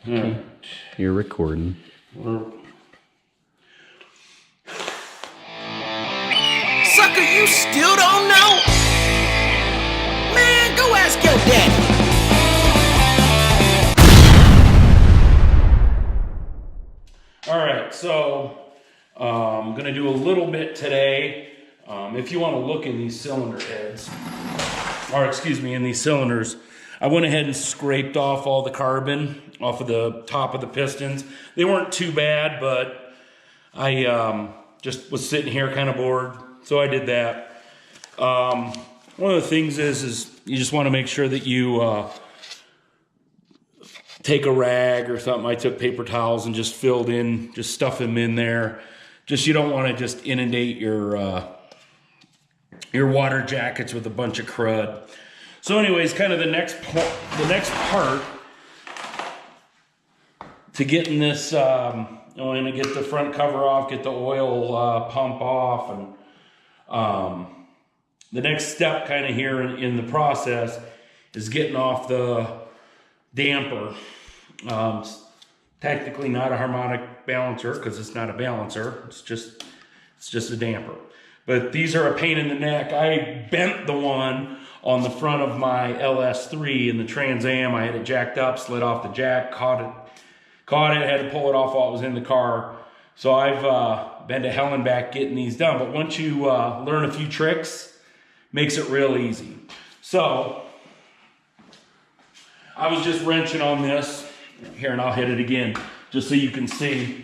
Okay. You're recording. Sucker, you still don't know? Man, go ask your daddy. All right, so I'm gonna do a little bit today. If you want to look in these cylinder heads, or excuse me, in these cylinders, I went ahead and scraped off all the carbon off of the top of the pistons. They weren't too bad, but I just was sitting here kind of bored, so I did that. One of the things is you just want to make sure that you take a rag or something. I took paper towels and just filled in, just stuff them in there. Just, you don't want to just inundate your water jackets with a bunch of crud. So anyways, kind of the next part to getting this, I'm going to get the front cover off, get the oil pump off, and the next step kind of here in the process is getting off the damper. It's technically not a harmonic balancer because it's not a balancer. It's just a damper. But these are a pain in the neck. I bent the one on the front of my LS3 in the Trans Am. I had it jacked up, slid off the jack, caught it, had to pull it off while it was in the car. So I've been to hell and back getting these done. But once you learn a few tricks, makes it real easy. So I was just wrenching on this here, and I'll hit it again just so you can see.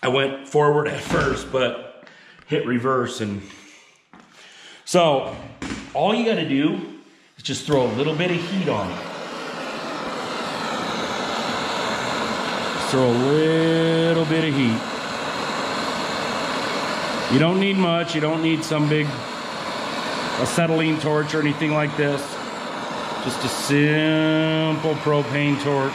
I went forward at first, but hit reverse. And so all you got to do is just throw a little bit of heat on it. Just throw a little bit of heat. You don't need much. You don't need some big acetylene torch or anything like this. Just a simple propane torch.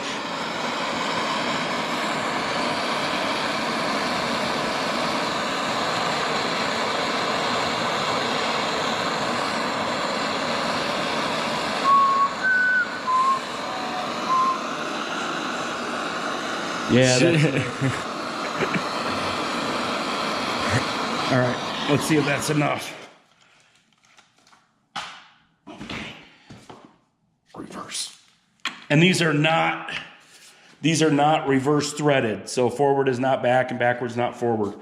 Yeah. All right, let's see if that's enough. Reverse. And these are not reverse threaded. So forward is not back and backwards not forward.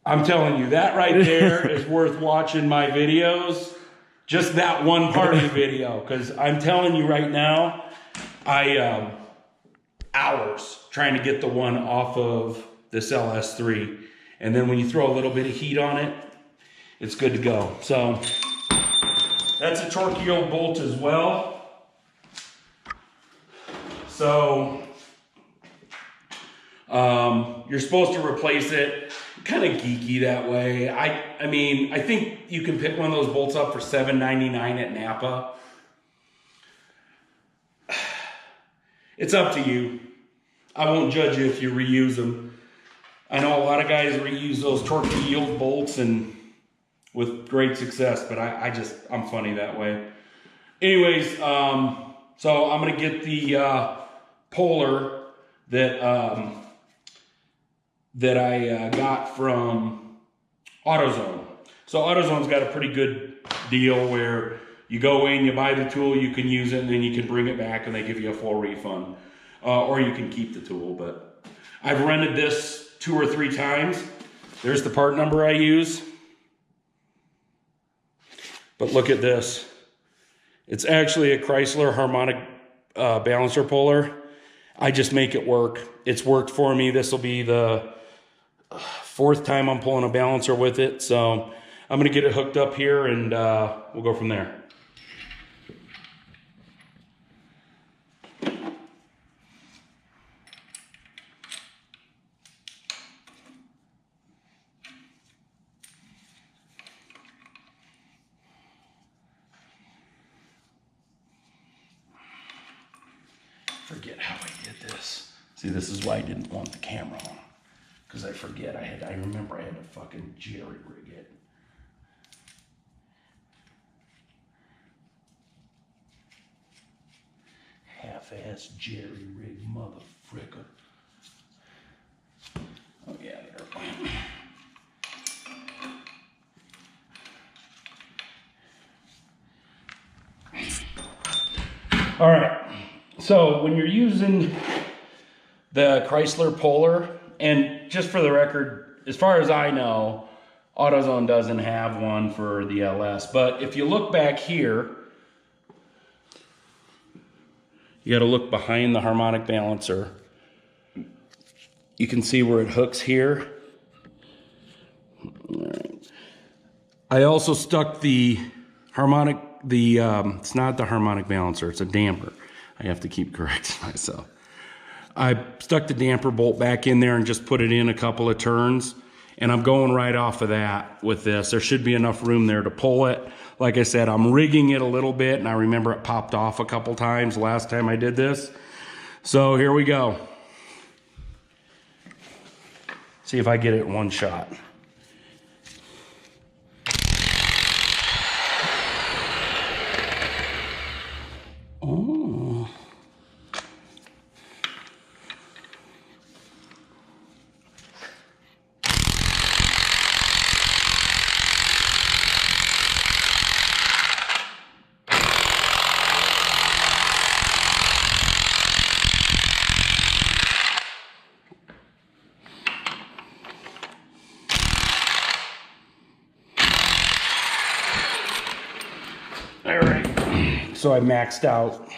I'm telling you, that right there is worth watching my videos. Just that one part of the video, because I'm telling you right now, hours trying to get the one off of this LS3, and then when you throw a little bit of heat on it, it's good to go. So that's a torque-yield bolt as well. So you're supposed to replace it. Kind of geeky that way. I mean, I think you can pick one of those bolts up for $7.99 at Napa. It's up to you. I won't judge you if you reuse them. I know a lot of guys reuse those torque yield bolts and with great success, but I'm funny that way. Anyways, so I'm gonna get the Polar that I got from AutoZone. So AutoZone's got a pretty good deal where you go in, you buy the tool, you can use it, and then you can bring it back and they give you a full refund. Or you can keep the tool, but I've rented this 2 or 3 times. There's the part number I use. But look at this. It's actually a Chrysler harmonic balancer puller. I just make it work. It's worked for me. This will be the 4th time I'm pulling a balancer with it. So I'm going to get it hooked up here and we'll go from there. forget how I did this. See, this is why I didn't want the camera on. Because I forget, I remember I had to fucking jerry rig it. Half-ass jerry rig motherfricker. Oh yeah, there it went. All right, so when you're using the Chrysler Polar, and just for the record, as far as I know, AutoZone doesn't have one for the LS, but if you look back here, you got to look behind the harmonic balancer. You can see where it hooks here. All right. I also stuck the harmonic, it's not the harmonic balancer, it's a damper. I have to keep correcting myself. I stuck the damper bolt back in there and just put it in a couple of turns. And I'm going right off of that with this. There should be enough room there to pull it. Like I said, I'm rigging it a little bit, and I remember it popped off a couple times last time I did this. So here we go. See if I get it in one shot. Oh. All right, so I maxed out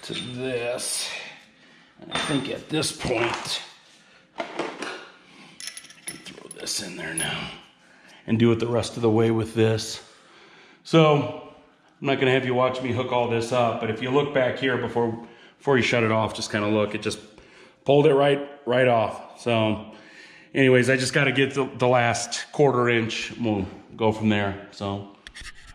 to this, and I think at this point, I can throw this in there now and do it the rest of the way with this. So I'm not gonna have you watch me hook all this up, but if you look back here before you shut it off, just kind of look, it just pulled it right off. So anyways, I just gotta get the last 1/4 inch, we'll go from there, so.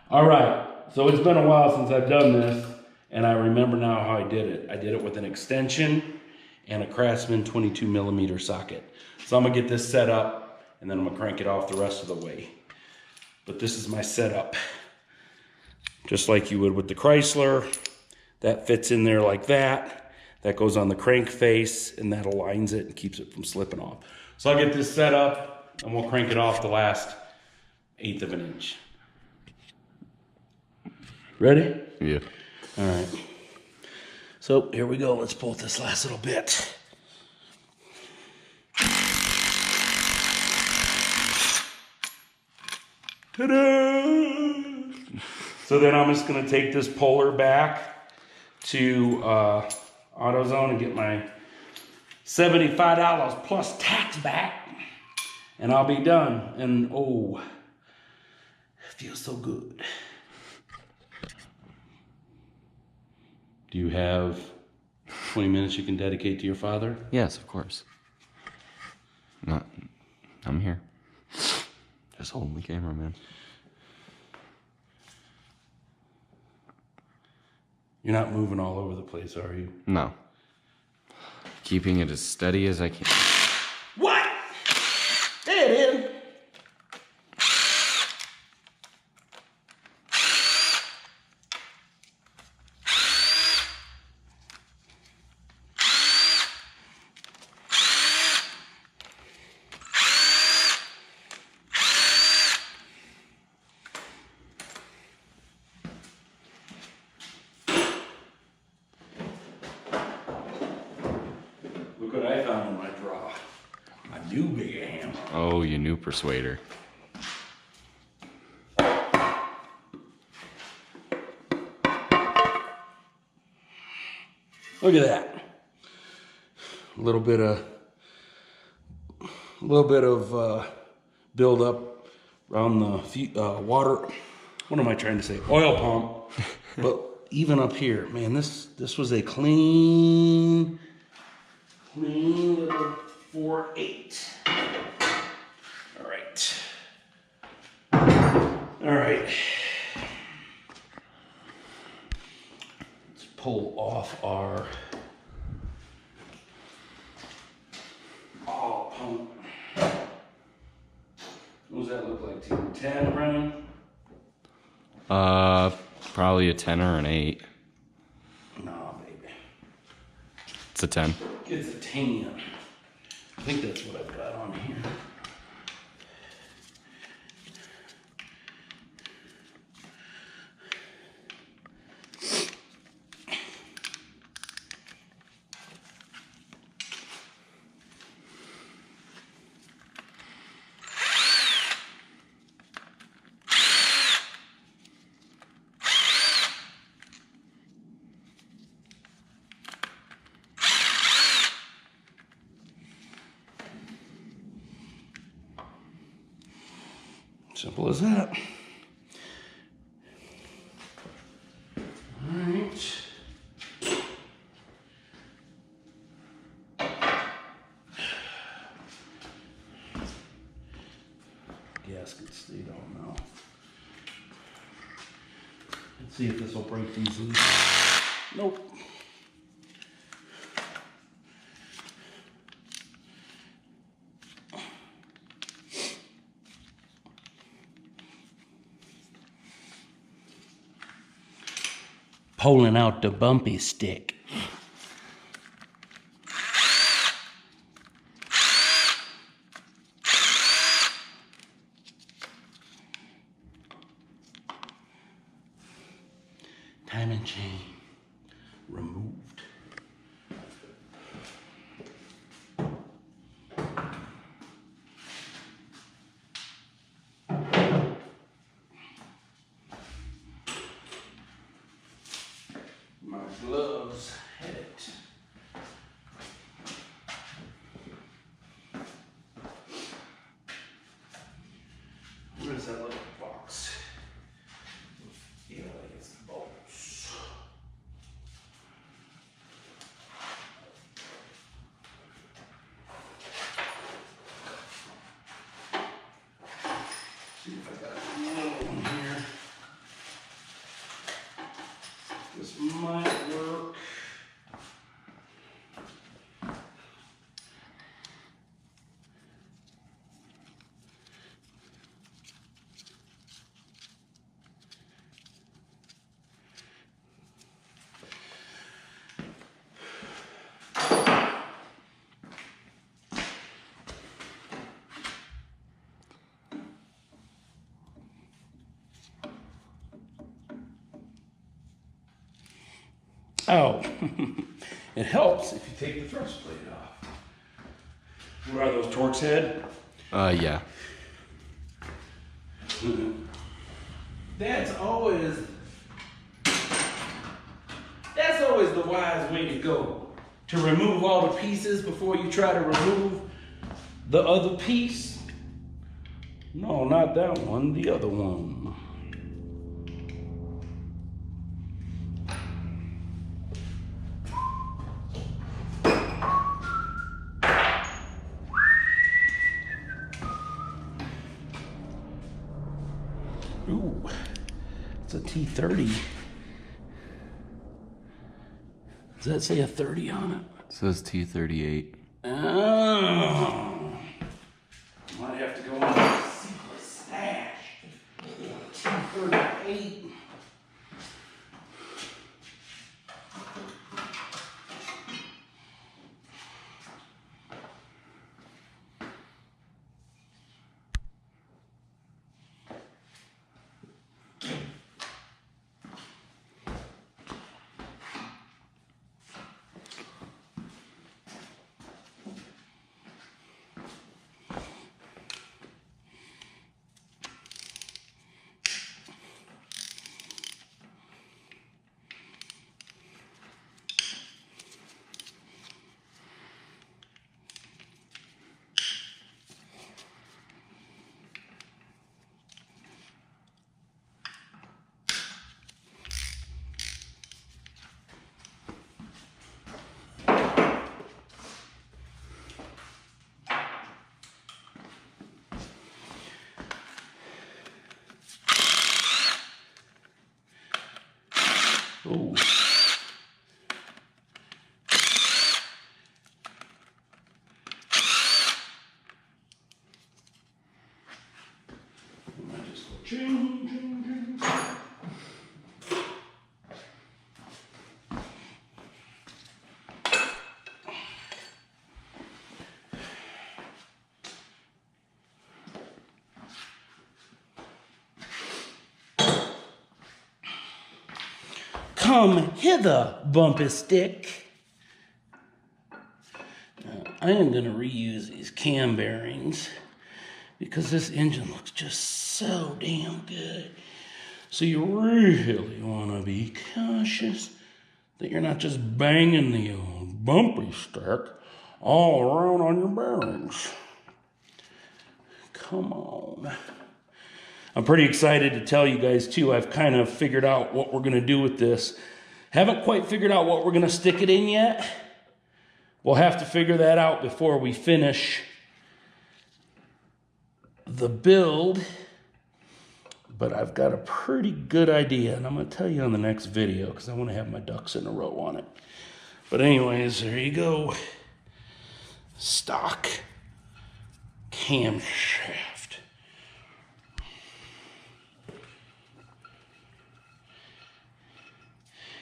All right. So it's been a while since I've done this, and I remember now how I did it. I did it with an extension and a Craftsman 22mm socket. So I'm gonna get this set up, and then I'm gonna crank it off the rest of the way. But this is my setup. Just like you would with the Chrysler. That fits in there like that. That goes on the crank face, and that aligns it and keeps it from slipping off. So I'll get this set up, and we'll crank it off the last 1/8 of an inch. Ready? Yeah. All right. So here we go. Let's pull this last little bit. Ta-da! So then I'm just going to take this Polar back to AutoZone and get my $75 plus tax back, and I'll be done. And oh, it feels so good. Do you have 20 minutes you can dedicate to your father? Yes, of course. No, I'm here. Just holding the camera, man. You're not moving all over the place, are you? No. Keeping it as steady as I can. What? There it is. Look what I found in my drawer. A new big hammer. Oh, you new persuader. Look at that. A little bit of build up around the water. What am I trying to say? Oil pump. But even up here, man, this was a clean little 4.8. All right. Let's pull off our What does that look like to you? 10, Brian? Probably a 10 or an 8. No, baby. It's a 10. It's a 10. I think that's what I've got on here. Simple as that. All right. Gasket stayed on now. Let's see if this will break these loose. Nope. Pulling out the bumpy stick. Timing chain removed. My gloves had it. Where is that little box? Yeah, it's the bolts. See if I got another one here. This might work. Oh, it helps if you take the thrust plate off. What are those, Torx head? Yeah. That's always the wise way to go. To remove all the pieces before you try to remove the other piece. No, not that one, the other one. Ooh, it's a T30. Does that say a 30 on it? It says T38. Oh. Might have to go in the secret stash. T38. Oh. Ching, ching, ching. Come hither, bumpy stick. Now, I am going to reuse these cam bearings because this engine looks just so damn good. So you really want to be cautious that you're not just banging the old bumpy stick all around on your bearings. Come on. I'm pretty excited to tell you guys too, I've kind of figured out what we're going to do with this. Haven't quite figured out what we're going to stick it in yet. We'll have to figure that out before we finish the build. But I've got a pretty good idea, and I'm going to tell you on the next video because I want to have my ducks in a row on it. But anyways, there you go. Stock camshaft.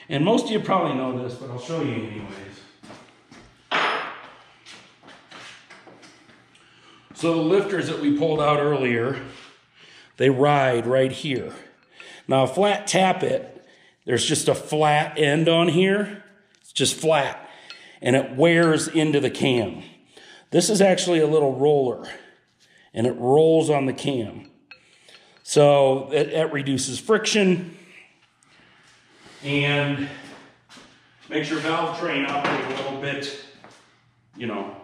And most of you probably know this, but I'll show you anyways. So the lifters that we pulled out earlier, they ride right here. Now a flat tappet, there's just a flat end on here. It's just flat. And it wears into the cam. This is actually a little roller. And it rolls on the cam. So it reduces friction. And makes your valve train operate a little bit,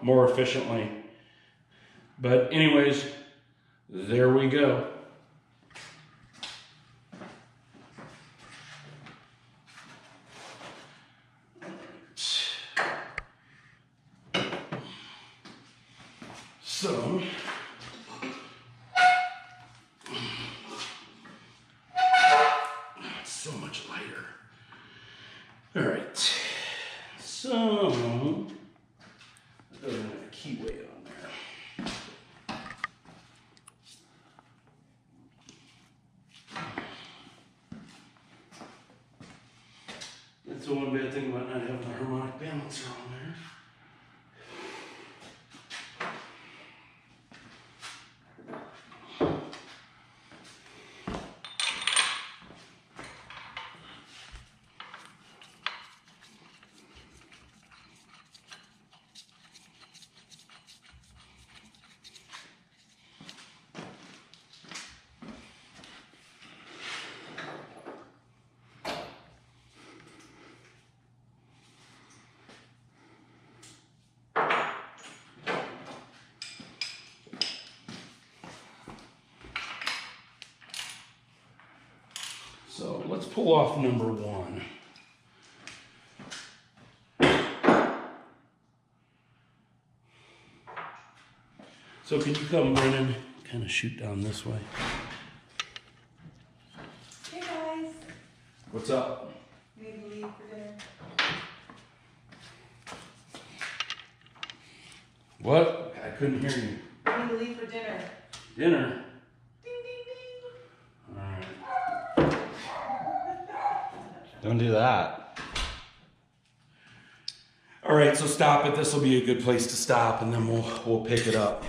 more efficiently. But anyways, there we go. So, it's so much lighter. All right, so it doesn't have a key weight on there. That's the one bad thing about not having a harmonic balancer on there. So let's pull off number one. So can you come, Brennan, kind of shoot down this way? Hey guys, What's up? we need to leave for dinner. What? I couldn't hear you. We need to leave for dinner. Dinner? Ding ding ding. All right. Don't do that. All right, so stop it. This will be a good place to stop, and then we'll pick it up.